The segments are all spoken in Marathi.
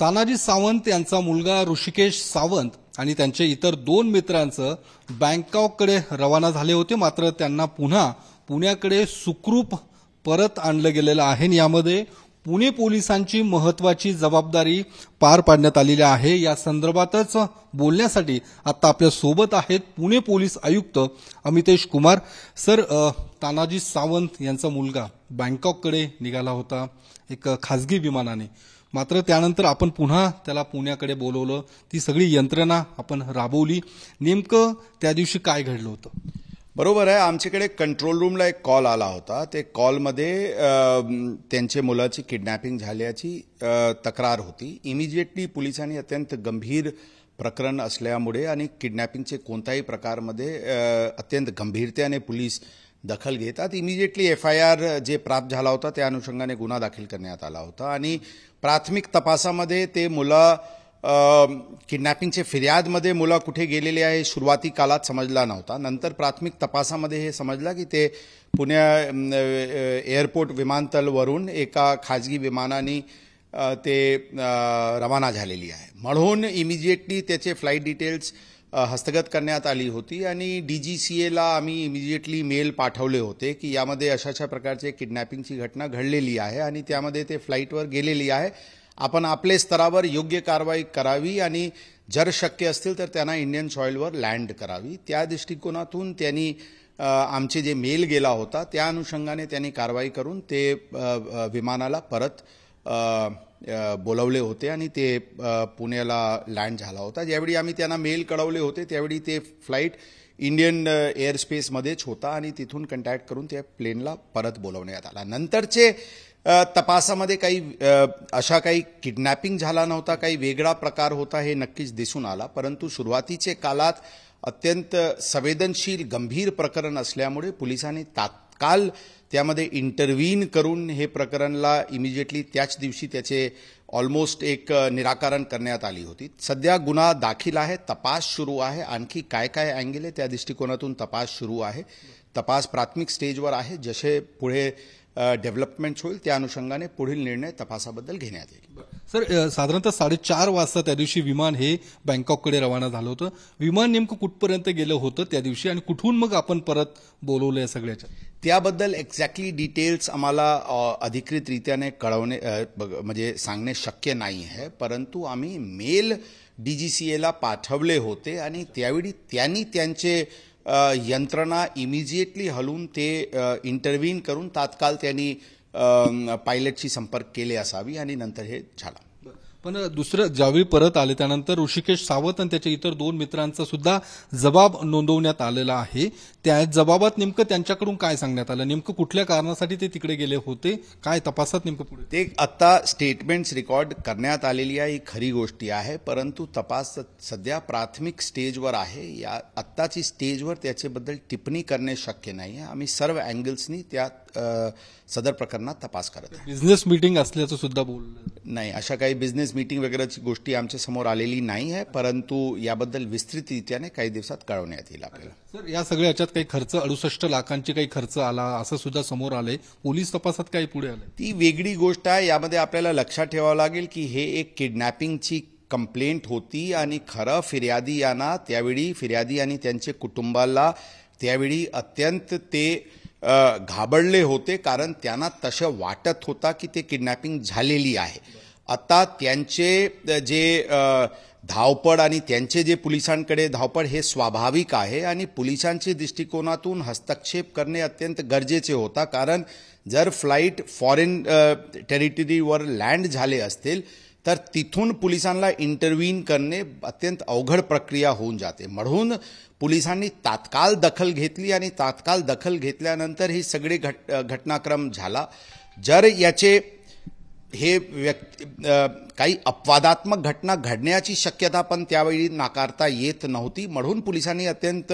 तानाजी सावंत यांचा मुलगा ऋषिकेश सावंत आणि त्यांचे इतर 2 मित्रांचं बँकॉककडे रवाना झाले होते, मात्र त्यांना पुन्हा पुण्याकडे सुखरूप परत आणलं गेलेलं आहे। यामध्ये पुणे पोलिसांची महत्त्वाची जबाबदारी पार पाडण्यात आलेली आहे। या संदर्भातच बोलण्यासाठी आता आपल्या सोबत आहेत पुणे पोलीस आयुक्त अमितेश कुमार सर। तानाजी सावंत यांचा मुलगा बँकॉककडे निघाला होता एक खासगी विमानाने, मात्र त्यानंतर आपण पुन्हा त्याला पुण्याकडे बोलवलं, ती सगळी यंत्रणा आपण राबवली। नेमकं त्या दिवशी काय घडलं होतं? बरोबर आहे, आमच्याकडे कंट्रोल रूमला एक कॉल आला होता। ते कॉलमध्ये त्यांच्या मुलाची किडनॅपिंग झाल्याची तक्रार होती। इमिजिएटली पोलिसांनी अत्यंत गंभीर प्रकरण असल्यामुळे आणि किडनॅपिंगचे कोणत्याही प्रकारमध्ये अत्यंत गंभीरतेने पोलीस दखल घेतात। इमिजिएटली FIR जे प्राप्त झाला होता त्या अनुषंगाने गुन्हा दाखल करण्यात आला होता आणि प्राथमिक तपासामध्ये ते मुलं किडनॅपिंगचे फिर्यादमध्ये मुलं कुठे गेलेले आहे सुरुवाती काळात समजला नव्हता। नंतर प्राथमिक तपासामध्ये हे समजलं की ते पुणे एअरपोर्ट विमानतळावरून एका खाजगी विमानाने ते रवाना झालेली आहे, म्हणून इमिजिएटली त्याचे फ्लाईट डिटेल्स हस्तगत करण्यात आली होती आणि DGCAला आम्ही इमिजिएटली मेल पाठवले होते की यामध्ये अशाच्या प्रकारचे किडनॅपिंगची घटना घडलेली आहे आणि त्यामध्ये ते फ्लाईटवर गेलेली आहे, आपण आपल्या स्तरावर योग्य कारवाई करावी आणि जर शक्य असतील तर त्यांना इंडियन सॉइलवर लँड करावी। त्या दृष्टिकोनातून त्यांनी आमचे जे मेल गेला होता त्या अनुषंगाने त्यांनी कारवाई करून ते विमानाला परत बोलवले होते आणि ते पुण्याला लँड झाला होता। ज्यावेळी आम्ही त्यांना मेल कळवले होते त्यावेळी ते फ्लाईट इंडियन एअरस्पेसमध्येच होता आणि तिथून कॉन्टॅक्ट करून त्या प्लेनला परत बोलवण्यात आला। नंतरचे तपासामध्ये काही अशा काही किडनॅपिंग झाला नव्हता, काही वेगळा प्रकार होता हे नक्कीच दिसून आला, परंतु सुरुवातीचे काळात अत्यंत संवेदनशील गंभीर प्रकरण असल्यामुळे पोलिसांनी तात्काळ त्यामध्ये इंटरव्हीन करून हे प्रकरणला इमिजिएटली त्याच दिवशी त्याचे ऑलमोस्ट एक निराकरण करण्यात आली होती। सध्या गुन्हा दाखल आहे, तपास सुरू आहे, आणखी काय काय अँगल आहे त्या दृष्टिकोनातून तपास सुरू आहे। तपास प्राथमिक स्टेजवर आहे, जसे पुढे डेव्हलपमेंट होईल त्या अनुषंगाने पुढील निर्णय तपासाबद्दल घेण्यात येईल। सर, साधारणतः 4:30 वाजता त्या दिवशी विमान हे बँकॉककडे रवाना झालं होतं। विमान नेमकं कुठपर्यंत गेलं होतं त्या दिवशी आणि कुठून मग आपण परत बोलवलं या सगळ्याच्या? त्याबद्दल एक्झॅक्टली डिटेल्स आम्हाला अधिकृतरित्याने कळवणे म्हणजे सांगणे शक्य नाही आहे, परंतु आम्ही मेल DGCAला पाठवले होते आणि त्यावेळी त्यांनी त्यांचे यंत्रणा इमिजिएटली हलवून ते इंटरव्हीन करून तात्काळ त्यांनी पायलटशी संपर्क केले असावी आणि नंतर हे झालं। पण दुसरं ज्यावेळी परत आले त्यानंतर ऋषिकेश सावंत आणि त्याच्या इतर 2 मित्रांचा सुद्धा जबाब नोंदवण्यात आलेला आहे। त्या जबाबात नेमकं त्यांच्याकडून काय सांगण्यात आलं? नेमकं कुठल्या कारणासाठी ते तिकडे गेले होते? काय तपासात नेमकं पुढे? ते आता स्टेटमेंट्स रेकॉर्ड करण्यात आलेली आहे, ही खरी गोष्टी आहे, परंतु तपास सध्या प्राथमिक स्टेजवर आहे। या आत्ताची स्टेजवर त्याच्याबद्दल टिप्पणी करणे शक्य नाही आहे। आम्ही सर्व अँगल्सनी त्या सदर प्रकरणात तपास करत आहे। बिझनेस मीटिंग असल्याचं सुद्धा बोललं नाही, अशा काही बिझनेस मीटिंग वगैरेची गोष्टी आमच्या समोर आलेली नाही आहे, परंतु याबद्दल विस्तृतरित्याने काही दिवसात कळवण्यात येईल आपल्याला। सर, या सगळ्या याच्यात काही खर्च 68 लाखांची काही खर्च आला असं सुद्धा समोर आलंय, पोलीस तपासात काही पुढे आलंय? ती वेगळी गोष्ट आहे। यामध्ये आपल्याला लक्षात ठेवावं लागेल की हे एक किडनॅपिंगची कंप्लेंट होती आणि खरं फिर्यादी यांना त्यावेळी फिर्यादी आणि त्यांचे कुटुंबाला त्यावेळी अत्यंत ते घाबरले होते, कारण त्यांना तसं वाटत होता की ते किडनॅपिंग झालेली आहे। आता त्यांचे जे धावपळ आणि त्यांचे जे पोलिसांकडे धावपळ हे स्वाभाविक आहे आणि पोलिसांच्या दृष्टिकोनातून हस्तक्षेप करणे अत्यंत गरजेचे होता, कारण जर फ्लाईट फॉरेन टेरिटरीवर लँड झाले असतील तर तिथून पोलिसांना इंटरव्हीन करणे अत्यंत अवघड प्रक्रिया होऊन जाते। म्हणून पोलिसांनी तात्काळ दखल घेतली आणि तात्काळ दखल घेतल्यानंतर ही सगळे घटनाक्रम झाला। जर याचे हे काही अपवादात्मक घटना घडण्याची शक्यता पण त्यावेळी नाकारता येत नव्हती, म्हणून पोलिसांनी अत्यंत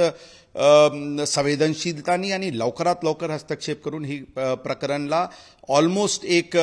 संवेदनशीलतानी आणि लवकरात लवकर हस्तक्षेप करून ही प्रकरणला ऑलमोस्ट एक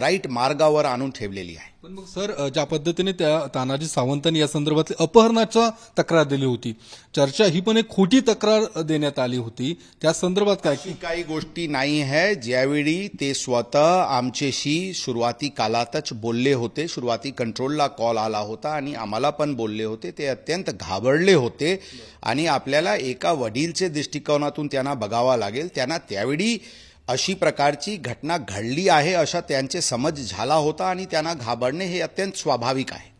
राईट मार्गावर आणून ठेवलेली आहे। पण मग सर, ज्या पद्धतीने त्या तानाजी सावंतांनी या संदर्भातली अपहरणाचा तक्रार दिली होती, चर्चा ही पण एक खोटी तक्रार देण्यात आली होती, त्या संदर्भात काय? काही गोष्टी नाही आहे। ज्यावेळी ते स्वतः आमच्याशी सुरुवाती सुरुवाती कालातच बोलले होते, सुरुवाती कंट्रोलला कॉल आला होता आणि आम्हाला पण बोलले होते. ते अत्यंत घाबरले होते आणि आपल्याला एका वडीलचे दृष्टिकोनातून त्यांना बघावा लागेल. त्यांना त्यावेळी अशी प्रकारची घटना घडली आहे असा त्यांचे समज झाला होता आणि त्यांना घाबरणे हे अत्यंत स्वाभाविक आहे.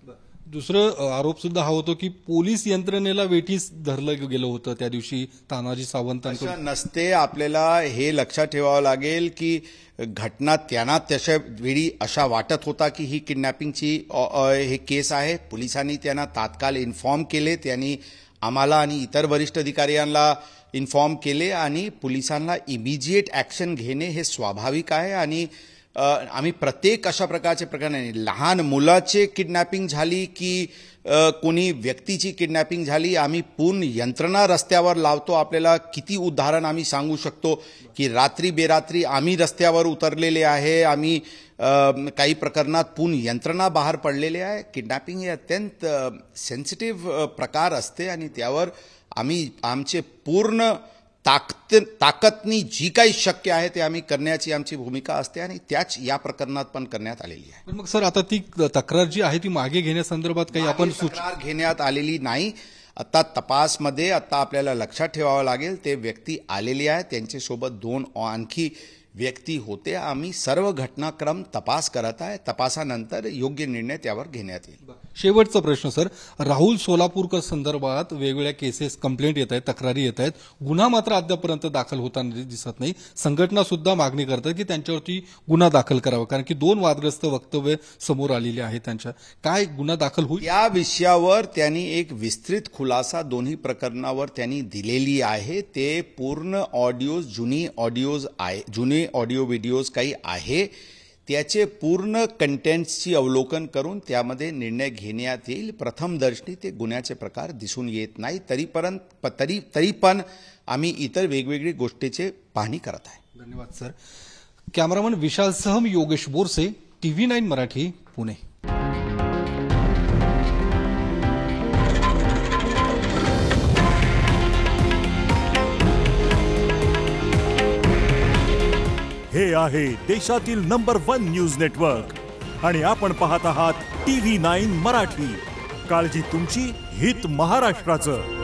दुसरं आरोप सुद्धा हा होतो की पोलीस यंत्रणेला वेठीस धरलं गेलं होतं त्या दिवशी तानाजी सावंतांकडून. असं नसते. आपल्याला हे लक्षात ठेवावं लागेल की घटना त्यांना तशा वेळी अशा वाटत होता की ही किडनॅपिंगची हे केस आहे. पोलिसांनी त्यांना तात्काळ इन्फॉर्म केले. त्यांनी आम्हाला आणि इतर वरिष्ठ अधिकाऱ्यांना इन्फॉर्म केले आणि पोलिसांना इमिजिएट ॲक्शन घेणे हे स्वाभाविक आहे. आणि आम्ही प्रत्येक अशा प्रकारचे प्रकरण, लहान मुलाचे किडनॅपिंग झाली की कोणी व्यक्तीची किडनॅपिंग झाली, आम्ही पूर्ण यंत्रणा रस्त्यावर लावतो. आपल्याला किती उदाहरण आम्ही सांगू शकतो की रात्री बेरात्री आम्ही रस्त्यावर उतरलेले आहे. आम्ही काही प्रकरणात पूर्ण यंत्रणा बाहेर पडलेले आहे. किडनॅपिंग हे अत्यंत सेन्सिटिव्ह प्रकार असते आणि त्यावर आम्ही आमचे पूर्ण ताकदनी जी काही शक्य आहे ते आम्ही करण्याची आमची भूमिका असते आणि त्याच या प्रकरणात पण करण्यात आलेली आहे. पण मग सर, आता ती तक्रार जी आहे ती मागे घेण्यासंदर्भात काही आपण तक्रार घेण्यात आलेली नाही. आता तपासमध्ये आता आपल्याला लक्षात ठेवावं लागेल, ते व्यक्ती आलेले आहे, त्यांच्यासोबत 2 आणखी व्यक्ती होते. आम्ही सर्व घटनाक्रम तपास करत आहे. तपासानंतर योग्य निर्णय त्यावर घेण्यात येईल. शेवटचा प्रश्न सर, राहुल सोलापूरकर संदर्भात वेगवेगळ्या केसेस, कंप्लेंट येत आहेत, तक्रारी येत आहेत, गुन्हा मात्र अद्यापर्यंत दाखल होताना दिसत नाही. संघटना सुद्धा मागणी करतात की त्यांच्यावरती गुन्हा दाखल करावा, कारण की 2 वादग्रस्त वक्तव्य समोर आलेली आहेत त्यांच्या. काय गुन्हा दाखल होईल? या विषयावर त्यांनी एक विस्तृत खुलासा दोन्ही प्रकरणावर त्यांनी दिलेली आहे. ते पूर्ण ऑडिओज, जुने ऑडिओ व्हिडिओज काही आहे, त्याचे पूर्ण कंटेंट्सची अवलोकन करून त्यामध्ये निर्णय घेण्यात येईल. प्रथमदर्शनी ते गुन्ह्याचे प्रकार दिसून येत नाही, तरी पण आम्ही इतर वेगवेगळी गोष्टीचे पाहणी करत आहे. धन्यवाद सर. कॅमेरामन विशालसह योगेश बोरसे, TV9 मराठी, पुणे. हे आहे देशातील नंबर 1 न्यूज नेटवर्क आणि आपण पाहत आहात TV9 मराठी. काळजी तुमची, हित महाराष्ट्राचं.